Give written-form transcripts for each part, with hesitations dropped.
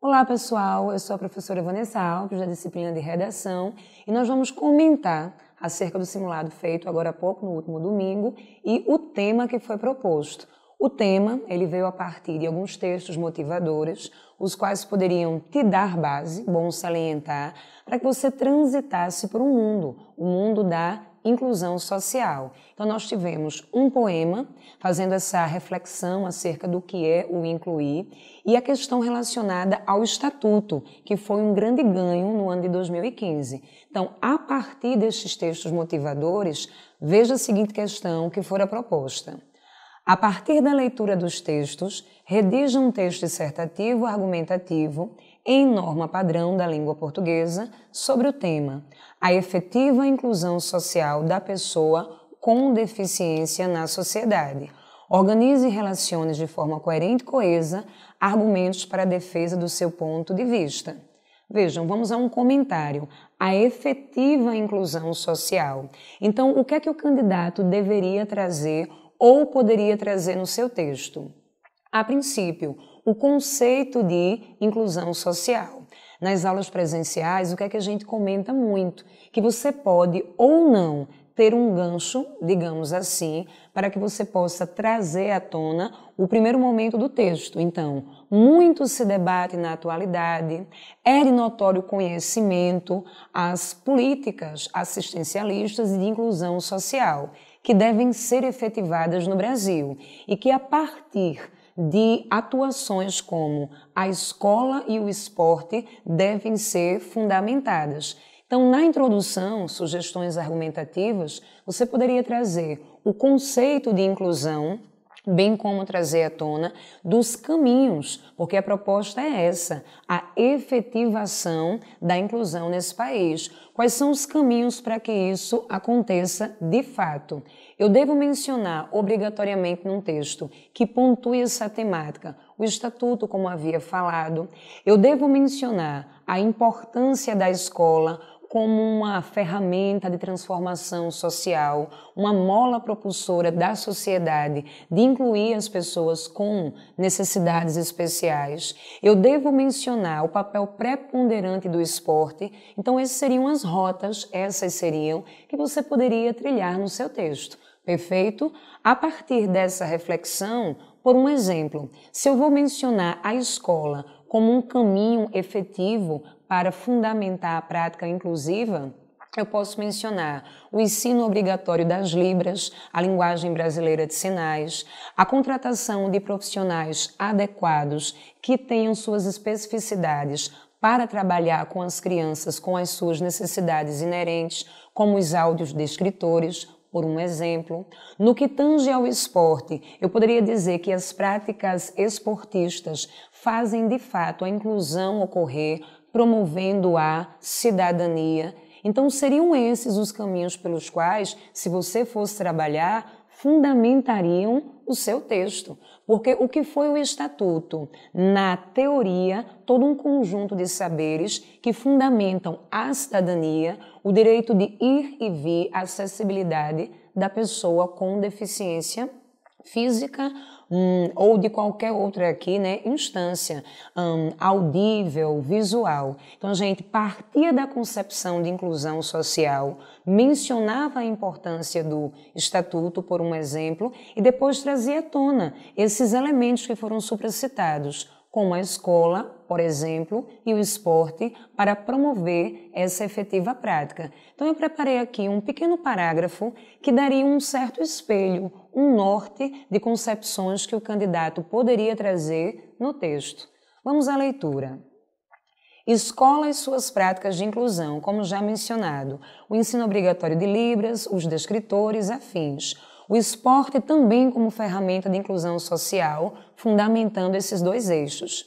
Olá pessoal, eu sou a professora Vanessa Alves da disciplina de Redação e nós vamos comentar acerca do simulado feito agora há pouco, no último domingo, e o tema que foi proposto. O tema, ele veio a partir de alguns textos motivadores, os quais poderiam te dar base, bom salientar, para que você transitasse por um mundo, o mundo da inclusão social. Então nós tivemos um poema fazendo essa reflexão acerca do que é o incluir e a questão relacionada ao estatuto, que foi um grande ganho no ano de 2015. Então, a partir destes textos motivadores, veja a seguinte questão que fora proposta. A partir da leitura dos textos, redija um texto dissertativo argumentativo em norma padrão da língua portuguesa sobre o tema a efetiva inclusão social da pessoa com deficiência na sociedade. Organize e relacione de forma coerente e coesa argumentos para a defesa do seu ponto de vista. Vejam, vamos a um comentário. A efetiva inclusão social. Então, o que é que o candidato deveria trazer ou poderia trazer no seu texto? A princípio, o conceito de inclusão social. Nas aulas presenciais, o que é que a gente comenta muito? Que você pode ou não ter um gancho, digamos assim, para que você possa trazer à tona o primeiro momento do texto. Então, muito se debate na atualidade, é de notório conhecimento as políticas assistencialistas e de inclusão social, que devem ser efetivadas no Brasil e que a partir de atuações como a escola e o esporte devem ser fundamentadas. Então, na introdução, sugestões argumentativas, você poderia trazer o conceito de inclusão, bem como trazer à tona dos caminhos, porque a proposta é essa, a efetivação da inclusão nesse país. Quais são os caminhos para que isso aconteça de fato? Eu devo mencionar obrigatoriamente num texto que pontue essa temática, o Estatuto, como havia falado. Eu devo mencionar a importância da escola como uma ferramenta de transformação social, uma mola propulsora da sociedade, de incluir as pessoas com necessidades especiais. Eu devo mencionar o papel preponderante do esporte, então essas seriam as rotas, que você poderia trilhar no seu texto. Perfeito? A partir dessa reflexão, por um exemplo, se eu vou mencionar a escola como um caminho efetivo para fundamentar a prática inclusiva, eu posso mencionar o ensino obrigatório das Libras, a linguagem brasileira de sinais, a contratação de profissionais adequados que tenham suas especificidades para trabalhar com as crianças com as suas necessidades inerentes, como os áudios descritores, por um exemplo. No que tange ao esporte, eu poderia dizer que as práticas esportistas fazem de fato a inclusão ocorrer, promovendo a cidadania. Então seriam esses os caminhos pelos quais, se você fosse trabalhar, fundamentariam o seu texto. Porque o que foi o Estatuto? Na teoria, todo um conjunto de saberes que fundamentam a cidadania, o direito de ir e vir, a acessibilidade da pessoa com deficiência física ou de qualquer outra aqui, instância, audível, visual. Então, a gente partia da concepção de inclusão social, mencionava a importância do Estatuto, por um exemplo, e depois trazia à tona esses elementos que foram supracitados, como a escola, por exemplo, e o esporte, para promover essa efetiva prática. Então, eu preparei aqui um pequeno parágrafo que daria um certo espelho, um norte de concepções que o candidato poderia trazer no texto. Vamos à leitura. Escola e suas práticas de inclusão, como já mencionado, o ensino obrigatório de Libras, os descritores, afins. O esporte também como ferramenta de inclusão social, fundamentando esses dois eixos.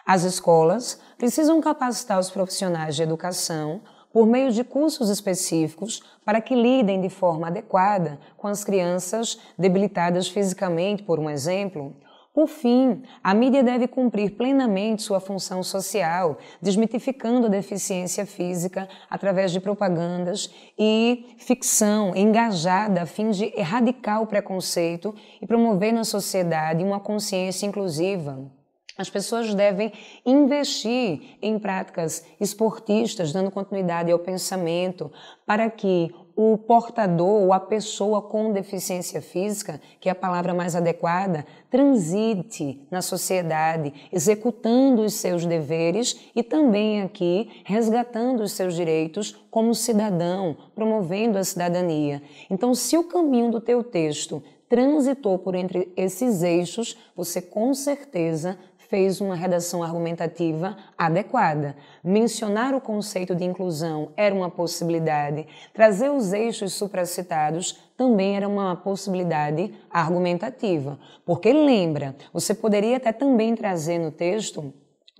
As escolas precisam capacitar os profissionais de educação por meio de cursos específicos para que lidem de forma adequada com as crianças debilitadas fisicamente, por um exemplo. Por fim, a mídia deve cumprir plenamente sua função social, desmitificando a deficiência física através de propagandas e ficção engajada a fim de erradicar o preconceito e promover na sociedade uma consciência inclusiva. As pessoas devem investir em práticas esportistas, dando continuidade ao pensamento, para que o portador ou a pessoa com deficiência física, que é a palavra mais adequada, transite na sociedade, executando os seus deveres e também aqui resgatando os seus direitos como cidadão, promovendo a cidadania. Então, se o caminho do teu texto transitou por entre esses eixos, você com certeza fez uma redação argumentativa adequada. Mencionar o conceito de inclusão era uma possibilidade. Trazer os eixos supracitados também era uma possibilidade argumentativa. Porque lembra, você poderia até também trazer no texto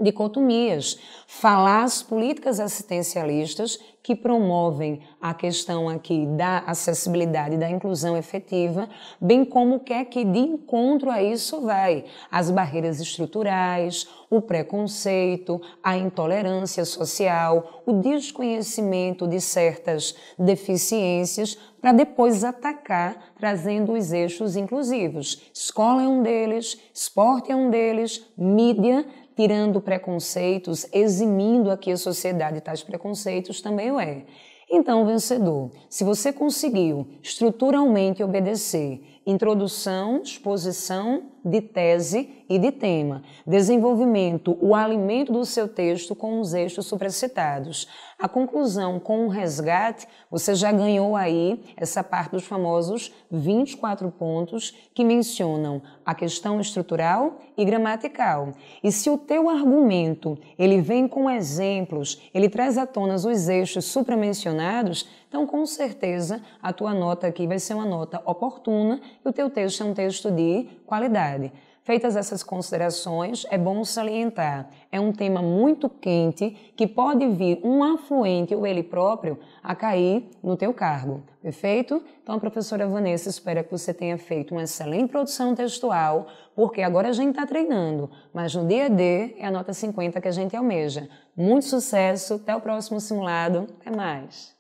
dicotomias, falar as políticas assistencialistas que promovem a questão aqui da acessibilidade, da inclusão efetiva, bem como o que é que de encontro a isso vai. As barreiras estruturais, o preconceito, a intolerância social, o desconhecimento de certas deficiências, para depois atacar trazendo os eixos inclusivos. Escola é um deles, esporte é um deles, mídia, tirando preconceitos, eximindo aqui a sociedade de tais preconceitos, também o é. Então, vencedor, se você conseguiu estruturalmente obedecer introdução, exposição de tese e de tema, desenvolvimento, o alimento do seu texto com os eixos supracitados, a conclusão com o resgate, você já ganhou aí essa parte dos famosos 24 pontos que mencionam a questão estrutural e gramatical. E se o teu argumento ele vem com exemplos, ele traz à tona os eixos supramencionados, então com certeza a tua nota aqui vai ser uma nota oportuna e o teu texto é um texto de qualidade. Feitas essas considerações, é bom salientar, é um tema muito quente que pode vir um afluente ou ele próprio a cair no teu cargo, perfeito? Então a professora Vanessa espera que você tenha feito uma excelente produção textual, porque agora a gente está treinando, mas no dia D é a nota 50 que a gente almeja. Muito sucesso, até o próximo simulado, até mais!